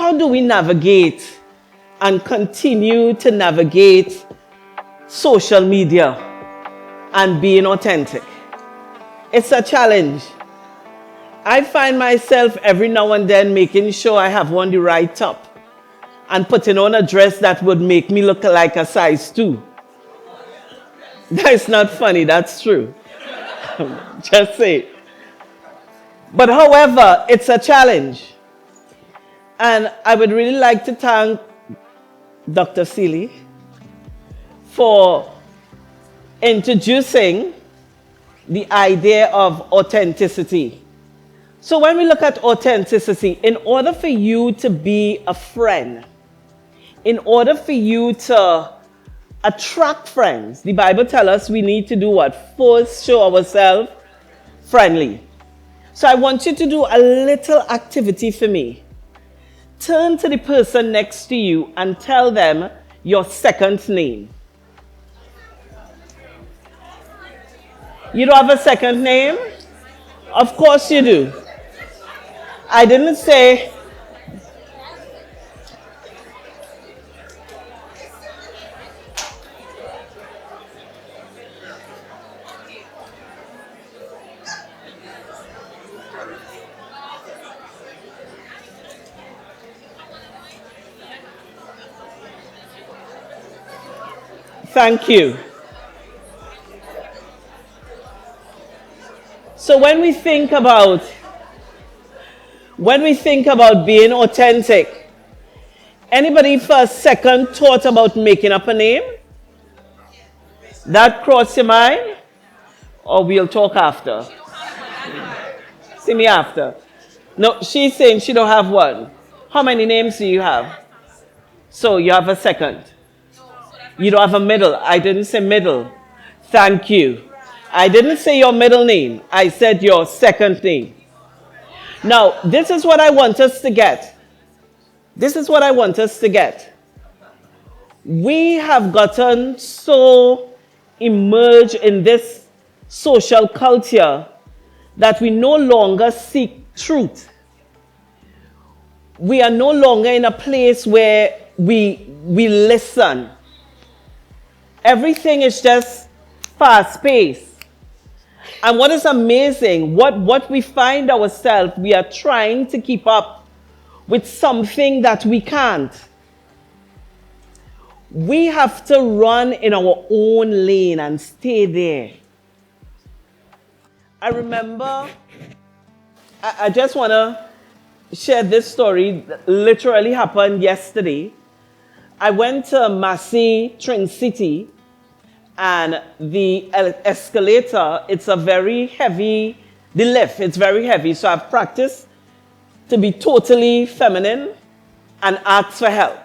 how do we navigate and continue to navigate social media and being authentic? It's a challenge. I find myself every now and then making sure I have on the right top and putting on a dress that would make me look like a size 2. That's not funny, that's true. Just say. But however, it's a challenge. And I would really like to thank Dr. Seeley for introducing the idea of authenticity. So when we look at authenticity, in order for you to be a friend, in order for you to attract friends, the Bible tells us we need to do what? First, show ourselves friendly. So I want you to do a little activity for me. Turn to the person next to you and tell them your second name. You don't have a second name? Of course you do. I didn't say. Thank you. So when we think about being authentic, anybody for a second thought about making up a name? That crossed your mind? Or we'll talk after? See me after. No, she's saying she don't have one. How many names do you have? So you have a second. You don't have a middle. I didn't say middle. Thank you. I didn't say your middle name. I said your second name. Now, this is what I want us to get. This is what I want us to get. We have gotten so immersed in this social culture that we no longer seek truth. We are no longer in a place where we listen. Everything is just fast-paced. And what is amazing, what we find ourselves, we are trying to keep up with something that we can't. We have to run in our own lane and stay there. I remember, I just want to share this story that literally happened yesterday. I went to Massey, Trinidad City, and the escalator, it's a very heavy, the lift, it's very heavy. So I've practiced to be totally feminine and ask for help.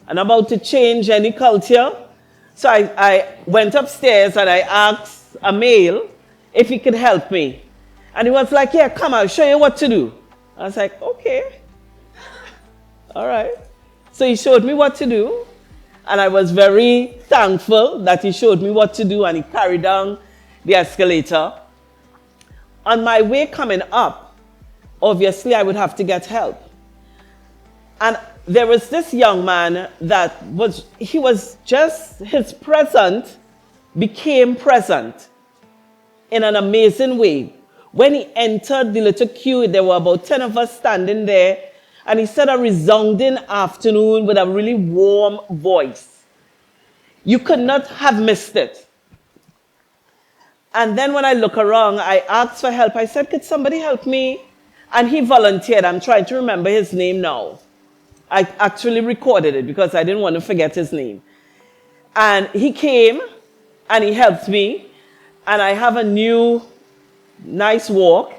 And about to change any culture. So I went upstairs and I asked a male if he could help me. And he was like, yeah, come, I'll show you what to do. I was like, okay. All right. So he showed me what to do. And I was very thankful that he showed me what to do and he carried down the escalator. On my way coming up, obviously I would have to get help. And there was this young man that his present became present in an amazing way. When he entered the little queue, there were about 10 of us standing there. And he said a resounding afternoon with a really warm voice. You could not have missed it. And then when I look around, I asked for help. I said, could somebody help me? And he volunteered. I'm trying to remember his name now. I actually recorded it because I didn't want to forget his name. And he came and he helped me. And I have a new, nice walk.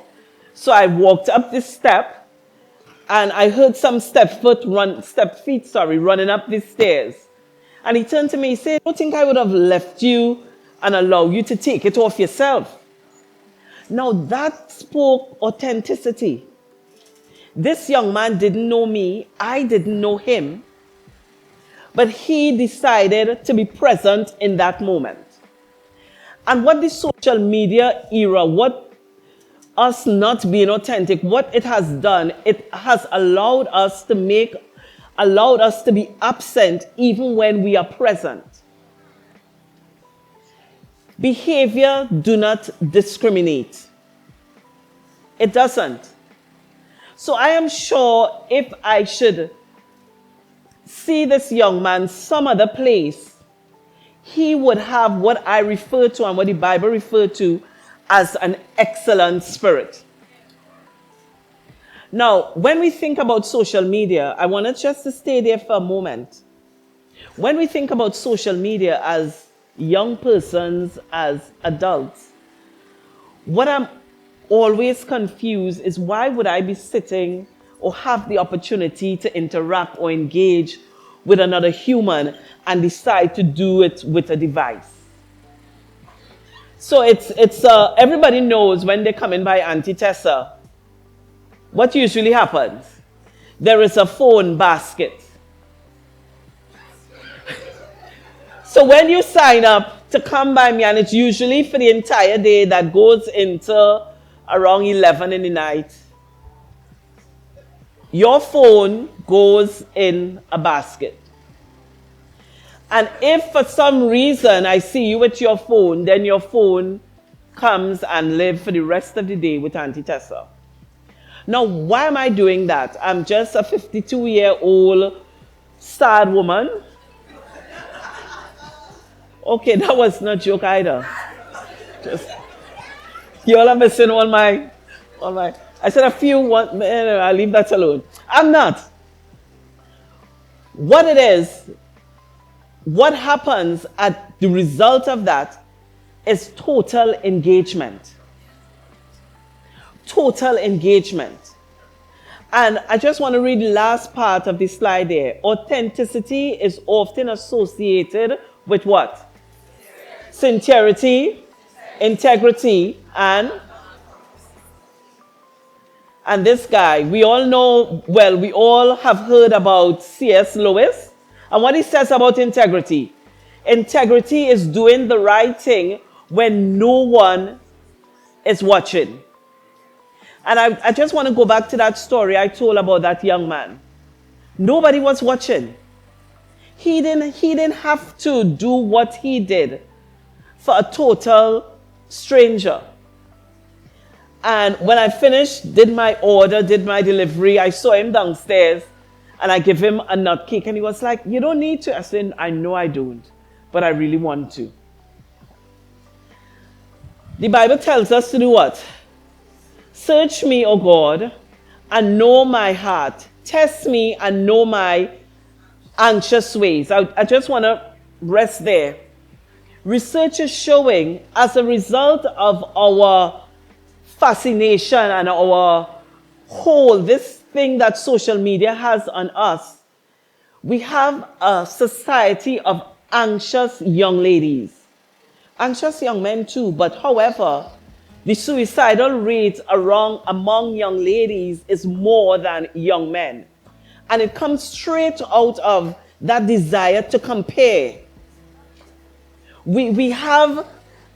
So I walked up this step. And I heard some step feet running up the stairs. And he turned to me, he said, I don't think I would have left you and allowed you to take it off yourself. Now that spoke authenticity. This young man didn't know me, I didn't know him, but he decided to be present in that moment. And what the social media era, what us not being authentic, what it has done, it has allowed us to be absent even when we are present. Behavior do not discriminate. It doesn't. So I am sure if I should see this young man some other place, he would have what I refer to and what the Bible referred to as an excellent spirit. Now, when we think about social media, I want just to stay there for a moment. When we think about social media as young persons, as adults, what I'm always confused is why would I be sitting or have the opportunity to interact or engage with another human and decide to do it with a device? So it's everybody knows when they come in by Auntie Tessa, what usually happens? There is a phone basket. So when you sign up to come by me, and it's usually for the entire day that goes into around 11 in the night, your phone goes in a basket. And if for some reason I see you with your phone, then your phone comes and lives for the rest of the day with Auntie Tessa. Now, why am I doing that? I'm just a 52-year-old sad woman. Okay, that was not a joke either. You all are missing all my. I said a few, I'll leave that alone. I'm not. What it is, what happens at the result of that is total engagement. Total engagement. And I just want to read the last part of the slide there. Authenticity is often associated with what? Sincerity, integrity, and this guy, we all know, well, we all have heard about C.S. Lewis. And what he says about integrity. Integrity is doing the right thing when no one is watching. And I just want to go back to that story I told about that young man. Nobody was watching. He didn't have to do what he did for a total stranger. And when I finished, did my order, did my delivery, I saw him downstairs and I give him a nut cake and he was like, "You don't need to." I said, "I know I don't, but I really want to." The Bible tells us to do what? Search me, O God, and know my heart. Test me and know my anxious ways. I just want to rest there. Research is showing as a result of our fascination and our hold, this thing that social media has on us, we have a society of anxious young ladies. Anxious young men too, but however, the suicidal rate among young ladies is more than young men. And it comes straight out of that desire to compare. We have,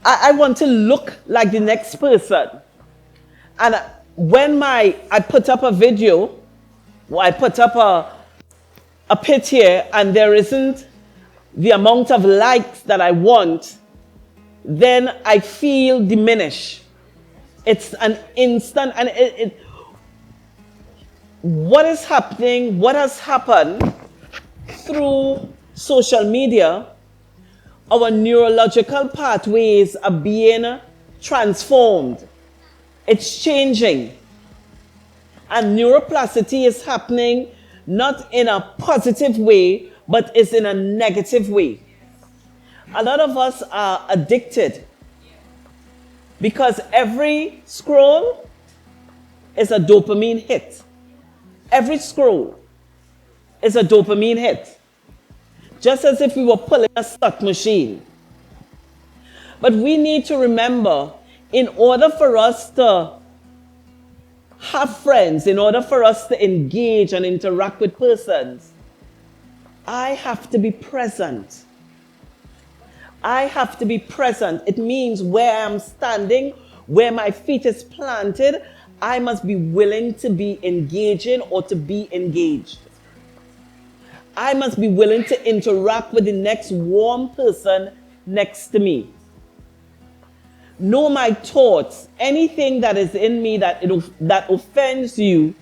I want to look like the next person. And when I put up a video, or I put up a picture and there isn't the amount of likes that I want, then I feel diminished. It's an instant, and what is happening, what has happened through social media, our neurological pathways are being transformed. It's changing. And neuroplasticity is happening not in a positive way, but it's in a negative way. A lot of us are addicted because every scroll is a dopamine hit. Every scroll is a dopamine hit. Just as if we were pulling a slot machine. But we need to remember, in order for us to have friends, in order for us to engage and interact with persons, I have to be present. I have to be present. It means where I'm standing, where my feet is planted, I must be willing to be engaging or to be engaged. I must be willing to interact with the next warm person next to me. Know my thoughts. Anything that is in me that offends you,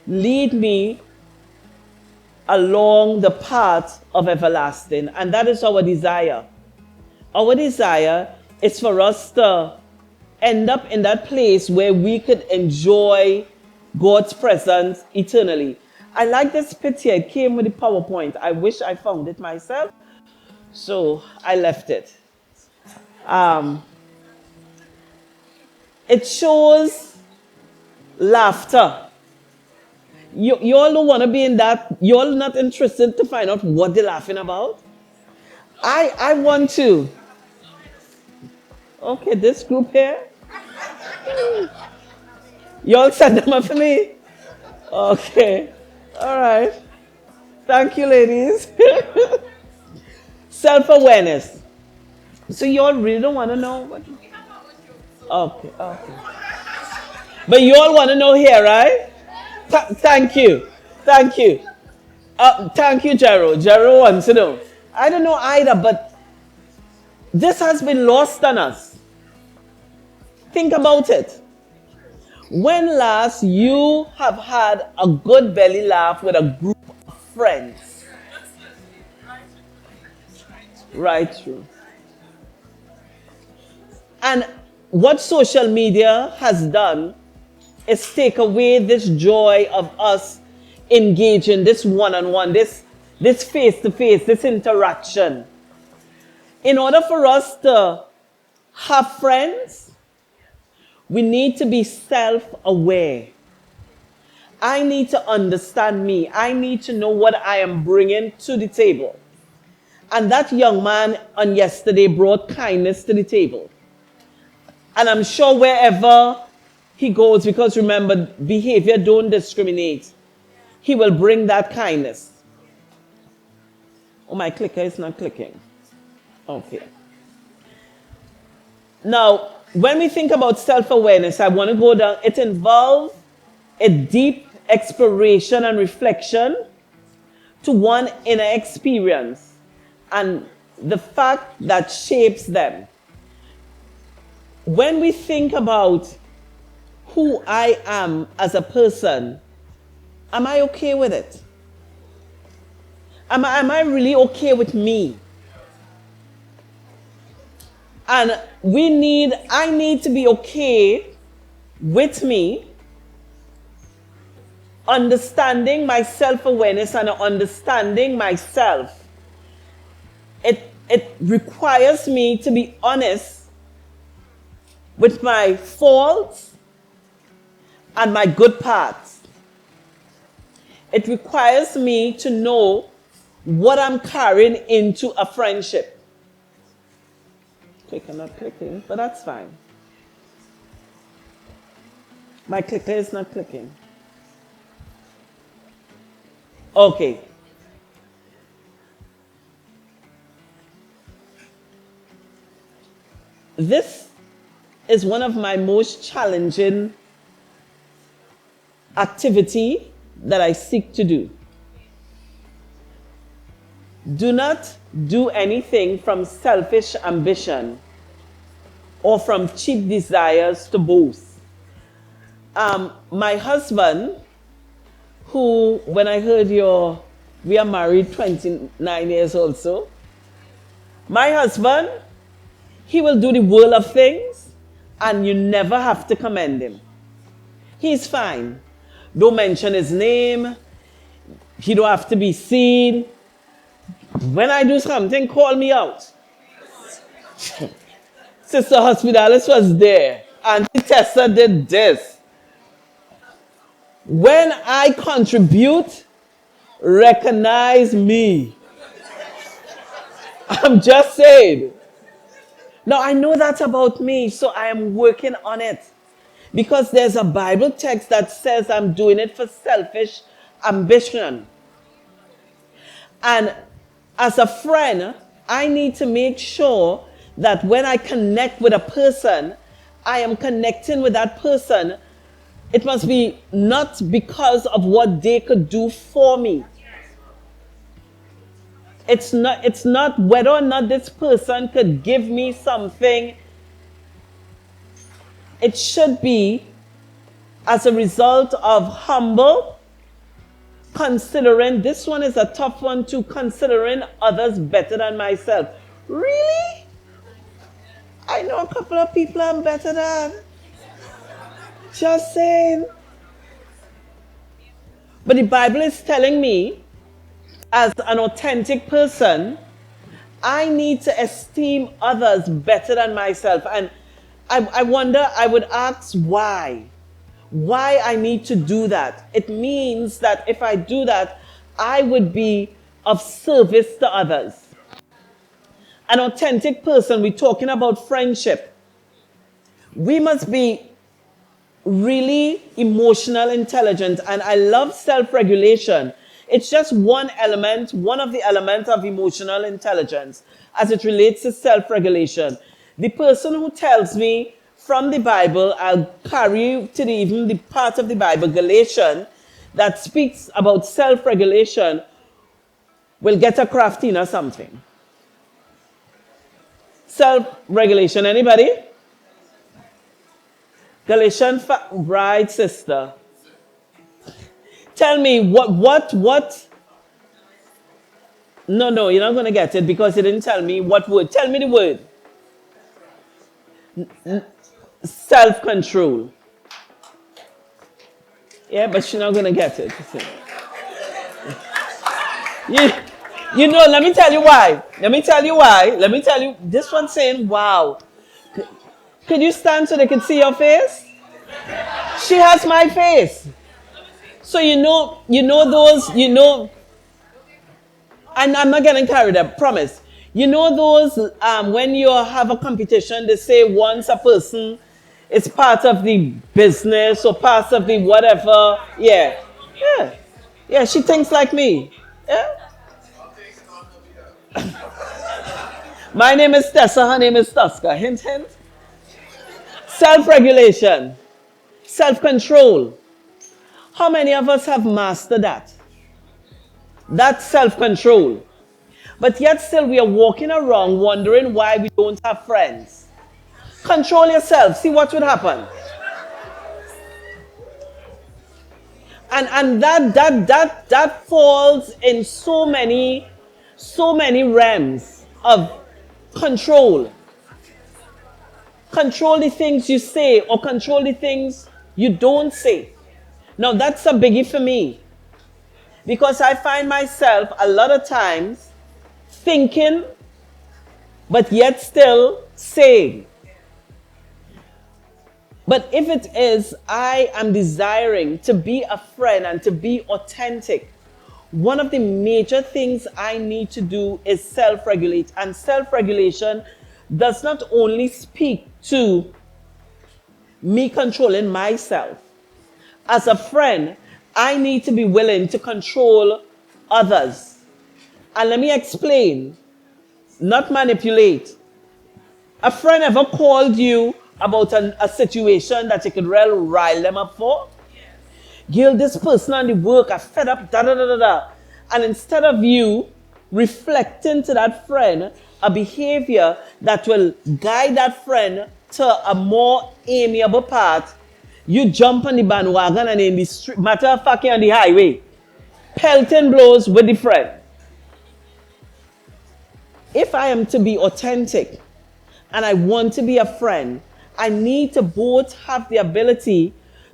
lead me along the path of everlasting. And that is our desire. Our desire is for us to end up in that place where we could enjoy God's presence eternally. I like this picture. It came with the PowerPoint. I wish I found it myself, so I left it. It shows laughter. You all don't want to be in that. You all not interested to find out what they're laughing about? I want to. Okay, this group here. You all set them up for me? Okay. All right. Thank you, ladies. Self-awareness. So you all really don't want to know what? Okay. But you all want to know here, right? Thank you. Thank you, Gerald. Gerald wants to know. I don't know either, but this has been lost on us. Think about it. When last you have had a good belly laugh with a group of friends? Right through. And what social media has done is take away this joy of us engaging, this one-on-one, this face-to-face, this interaction. In order for us to have friends, we need to be self-aware. I need to understand me. I need to know what I am bringing to the table. And that young man on yesterday brought kindness to the table. And I'm sure wherever he goes, because remember, behavior don't discriminate, he will bring that kindness. Oh, my clicker is not clicking. Okay. Now, when we think about self-awareness, I want to go down. It involves a deep exploration and reflection to one inner experience and the fact that shapes them. When we think about who I am as a person, am I okay with it? Am I really okay with me? And I need to be okay with me, understanding my self-awareness and understanding myself. It requires me to be honest with my faults and my good parts. It requires me to know what I'm carrying into a friendship. Clicker not clicking, but that's fine. My clicker is not clicking. Okay. This is one of my most challenging activity that I seek to do. Do not do anything from selfish ambition or from cheap desires to boast. My husband, who, when I heard we are married 29 years also, my husband, he will do the world of things and you never have to commend him. He's fine. Don't mention his name. He don't have to be seen. When I do something, call me out. Sister Hospedales was there. Auntie Tessa did this. When I contribute, recognize me. I'm just saying. Now, I know that's about me, so I am working on it. Because there's a Bible text that says I'm doing it for selfish ambition. And as a friend, I need to make sure that when I connect with a person, I am connecting with that person, it must be not because of what they could do for me. It's not whether or not this person could give me something. It should be as a result of humble, considering, this one is a tough one too, considering others better than myself. Really? I know a couple of people I'm better than. Just saying. But the Bible is telling me, as an authentic person, I need to esteem others better than myself. And I wonder, I would ask why. Why I need to do that. It means that if I do that, I would be of service to others. An authentic person, we're talking about friendship. We must be really emotional intelligent, and I love self-regulation. It's just one element, one of the elements of emotional intelligence as it relates to self-regulation. The person who tells me from the Bible, I'll carry you to even the part of the Bible, Galatians, that speaks about self-regulation, will get a crafting or something. Self-regulation, anybody? Galatians, right, sister? Tell me what? No, you're not going to get it because you didn't tell me what word. Tell me the word. Self-control. Yeah, but she's not going to get it. You know, let me tell you why. Let me tell you, this one's saying, wow. Could you stand so they could see your face? She has my face. So you know those, and I'm not getting carried away, promise. You know those, when you have a competition, they say once a person is part of the business or part of the whatever. Yeah, she thinks like me. Yeah. My name is Tessa, her name is Tuska. Hint, hint. Self-regulation. Self-control. How many of us have mastered that? That's self-control. But yet still we are walking around wondering why we don't have friends. Control yourself. See what would happen. And that falls in so many realms of control. Control the things you say or control the things you don't say. Now that's a biggie for me. Because I find myself a lot of times thinking, but yet still saying. But if it is, I am desiring to be a friend and to be authentic, one of the major things I need to do is self-regulate. And self-regulation does not only speak to me controlling myself. As a friend, I need to be willing to control others. And let me explain, not manipulate. A friend ever called you about a situation that you could really rile them up for? Girl, this person on the work, I fed up, da. And instead of you reflecting to that friend a behavior that will guide that friend to a more amiable path, you jump on the bandwagon and in the street, matter of fact, on the highway, pelting blows with the friend. If I am to be authentic and I want to be a friend, I need to both have the ability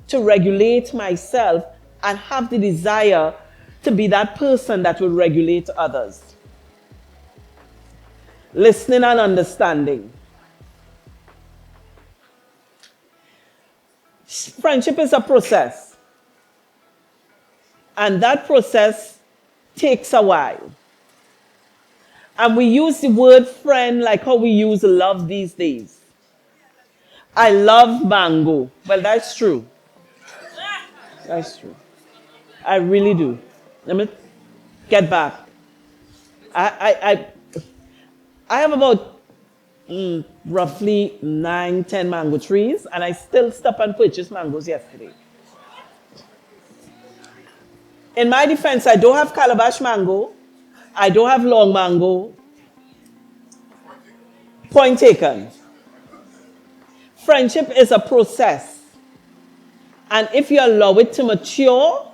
to regulate myself and have the desire to be that person that will regulate others. Listening and understanding. Friendship is a process. And that process takes a while. And we use the word friend like how we use love these days. I love mango. Well, that's true. That's true. I really do. Let me get back. I have about roughly 9, 10 mango trees, and I still stopped and purchased mangoes yesterday. In my defense, I don't have calabash mango, I don't have long mango. Point taken. Friendship is a process, and if you allow it to mature,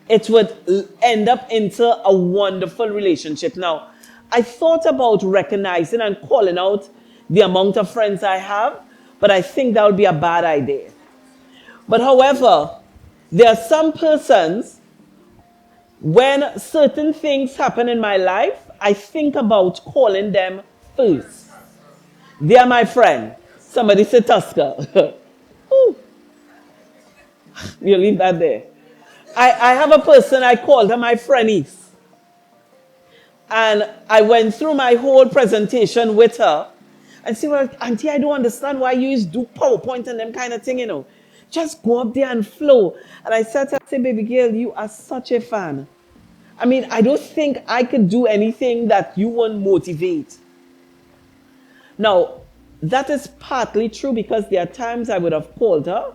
it would end up into a wonderful relationship. Now, I thought about recognizing and calling out the amount of friends I have, but I think that would be a bad idea. But however, there are some persons, when certain things happen in my life, I think about calling them first. They are my friend. Somebody said Tusker. You leave that there. I have a person, I called her my friendnies. And I went through my whole presentation with her. And she was, Auntie, I don't understand why you do PowerPoint and them kind of thing, you know. Just go up there and flow. And I said to her, I said, baby girl, you are such a fan. I mean, I don't think I could do anything that you won't motivate. Now, that is partly true because there are times I would have called her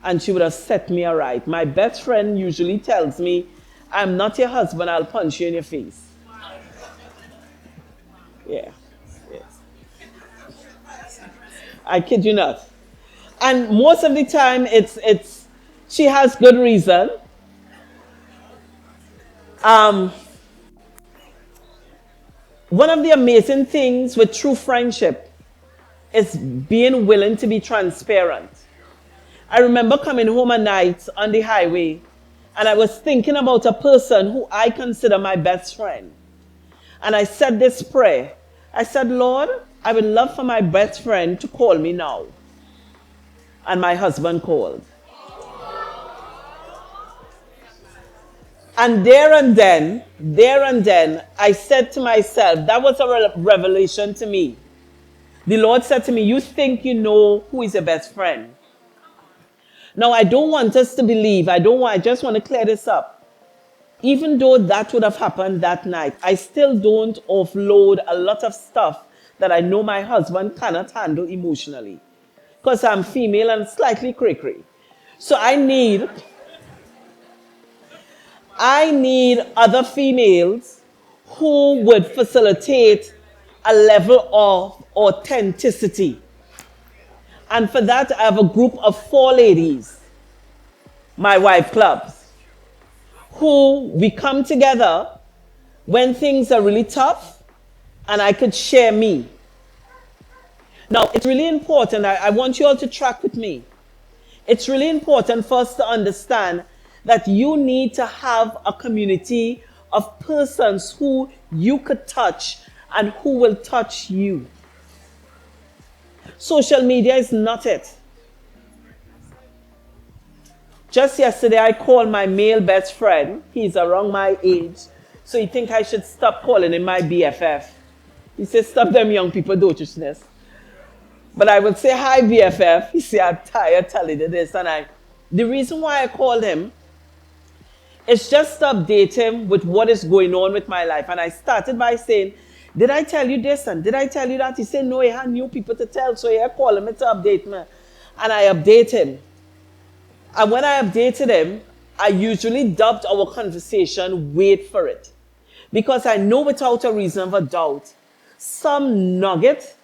and she would have set me aright. My best friend usually tells me, I'm not your husband, I'll punch you in your face. Yeah. Yes. I kid you not. And most of the time, it's she has good reason. One of the amazing things with true friendship is being willing to be transparent. I remember coming home at night on the highway, and I was thinking about a person who I consider my best friend. And I said this prayer. I said, Lord, I would love for my best friend to call me now. And my husband called. And there and then, I said to myself, that was a revelation to me. The Lord said to me, you think you know who is your best friend. Now, I don't want us to believe, I just want to clear this up. Even though that would have happened that night, I still don't offload a lot of stuff that I know my husband cannot handle emotionally. Because I'm female and slightly cray-cray. So I need other females who would facilitate a level of authenticity. And for that, I have a group of 4 ladies, my wife clubs, who we come together when things are really tough and I could share me. Now, it's really important, I want you all to track with me. It's really important for us to understand that you need to have a community of persons who you could touch and who will touch you. Social media is not it. Just yesterday, I called my male best friend. He's around my age. So he think I should stop calling him my BFF. He says, stop them young people dotishness. But I would say, hi, BFF. He said, I'm tired telling you this. And the reason why I called him is just to update him with what is going on with my life. And I started by saying, did I tell you this and did I tell you that? He said, no, he had new people to tell. So I called him to update me. And I update him. And when I updated him, I usually dubbed our conversation, wait for it. Because I know without a reason of a doubt, some nugget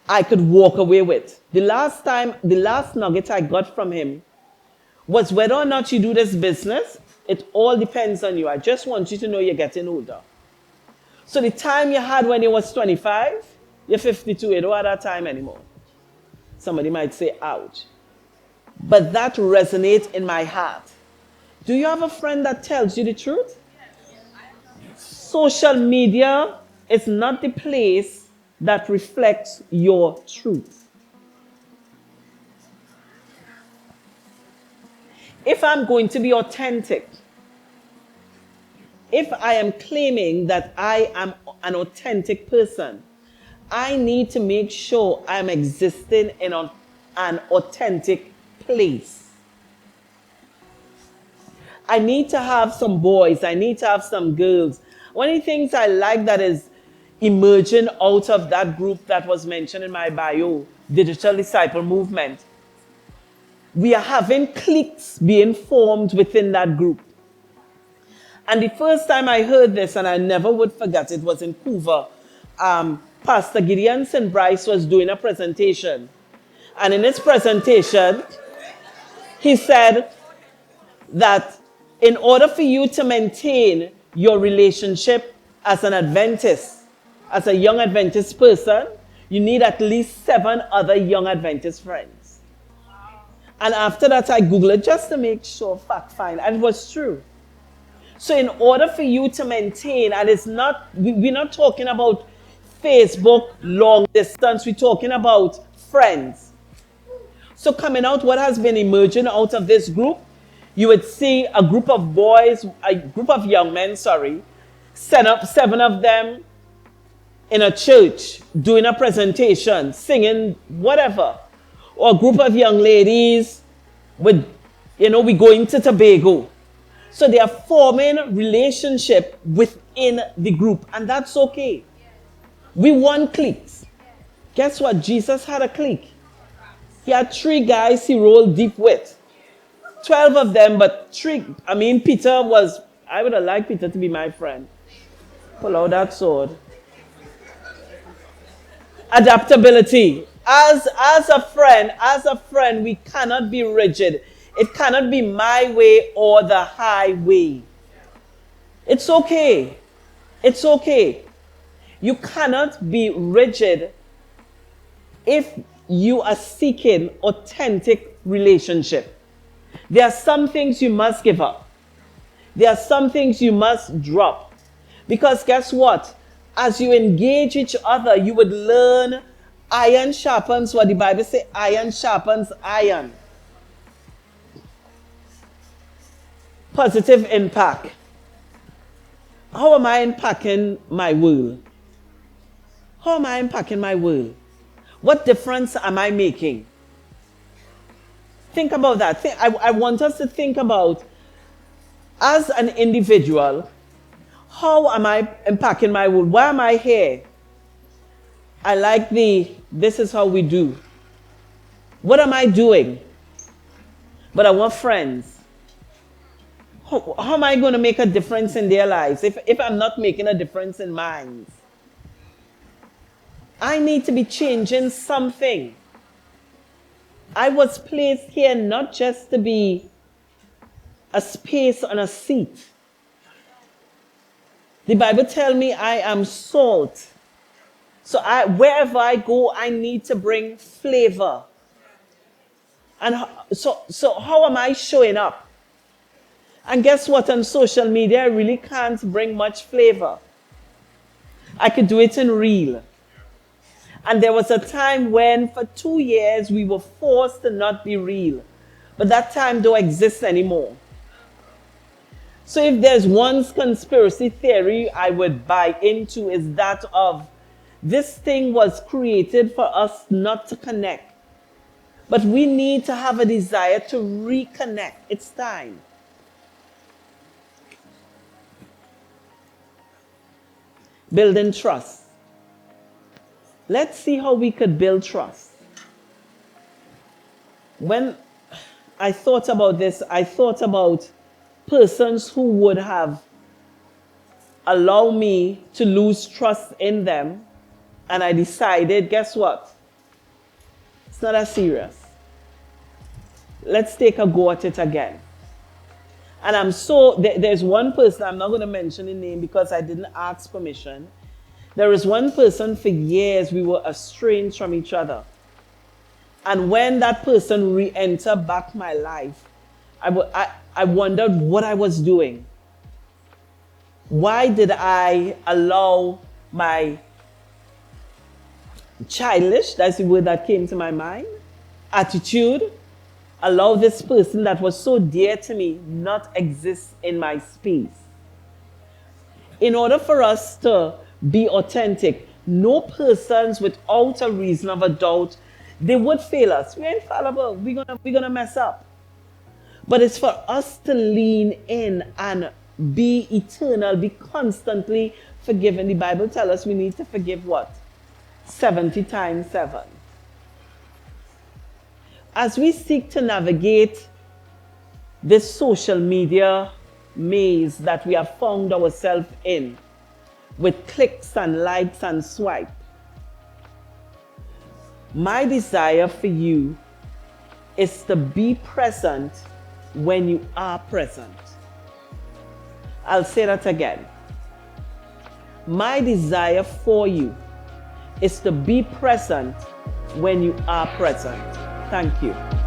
I could walk away with. The last nugget I got from him was whether or not you do this business, it all depends on you. I just want you to know you're getting older. So the time you had when you was 25, you're 52, you don't have that time anymore. Somebody might say, ouch. But that resonates in my heart. Do you have a friend that tells you the truth? Social media is not the place that reflects your truth. If I'm going to be authentic, if I am claiming that I am an authentic person, I need to make sure I'm existing in an authentic place. I need to have some boys. I need to have some girls. One of the things I like that is emerging out of that group that was mentioned in my bio, Digital Disciple Movement. We are having cliques being formed within that group. And the first time I heard this, and I never would forget, it was in Couva. Pastor Gideon St. Bryce was doing a presentation. And in his presentation, he said that in order for you to maintain your relationship as an Adventist, as a young Adventist person, you need at least 7 other young Adventist friends. And after that, I Googled it just to make sure, fact find, and it was true. So in order for you to maintain, and it's not, we're not talking about Facebook long distance, we're talking about friends. So coming out, what has been emerging out of this group, you would see a group of boys, a group of young men, set up 7 of them in a church, doing a presentation, singing, whatever. Or a group of young ladies with, we going to Tobago. So they are forming relationship within the group, and that's okay. We want cliques. Guess what? Jesus had a clique. He had 3 guys he rolled deep with. 12 of them, but 3. Peter was, I would have liked Peter to be my friend. Pull out that sword. Adaptability. As a friend, we cannot be rigid. It cannot be my way or the highway. It's okay. It's okay. You cannot be rigid if you are seeking authentic relationship. There are some things you must give up. There are some things you must drop. Because guess what? As you engage each other, you would learn iron sharpens what the Bible says, iron sharpens iron. Positive impact. How am I impacting my world? How am I impacting my world? What difference am I making? Think about that. I want us to think about, as an individual, how am I impacting my world? Why am I here? I like this is how we do. What am I doing? But I want friends. How am I going to make a difference in their lives if I'm not making a difference in mine? I need to be changing something. I was placed here not just to be a space on a seat. The Bible tells me I am salt. So wherever I go, I need to bring flavor. And so how am I showing up? And guess what? On social media, I really can't bring much flavor. I could do it in real. And there was a time when, for 2 years, we were forced to not be real. But that time don't exist anymore. So if there's one conspiracy theory I would buy into, is that of this thing was created for us not to connect. But we need to have a desire to reconnect. It's time. Building trust. Let's see how we could build trust. When I thought about this, I thought about persons who would have allowed me to lose trust in them. And I decided, guess what? It's not as serious. Let's take a go at it again. And there's one person, I'm not going to mention the name because I didn't ask permission. There is one person, for years we were estranged from each other. And when that person re-entered back my life, I wondered what I was doing. Why did I allow my childish, that's the word that came to my mind, attitude, allow this person that was so dear to me not exist in my space? In order for us to be authentic, no persons without a reason of a doubt, they would fail us. We're infallible. We're gonna mess up. But it's for us to lean in and Be eternal. Be constantly forgiven. The Bible tells us we need to forgive what? 70 times 7. As we seek to navigate this social media maze that we have found ourselves in, with clicks and likes and swipe, my desire for you is to be present when you are present. I'll say that again. My desire for you is to be present when you are present. Thank you.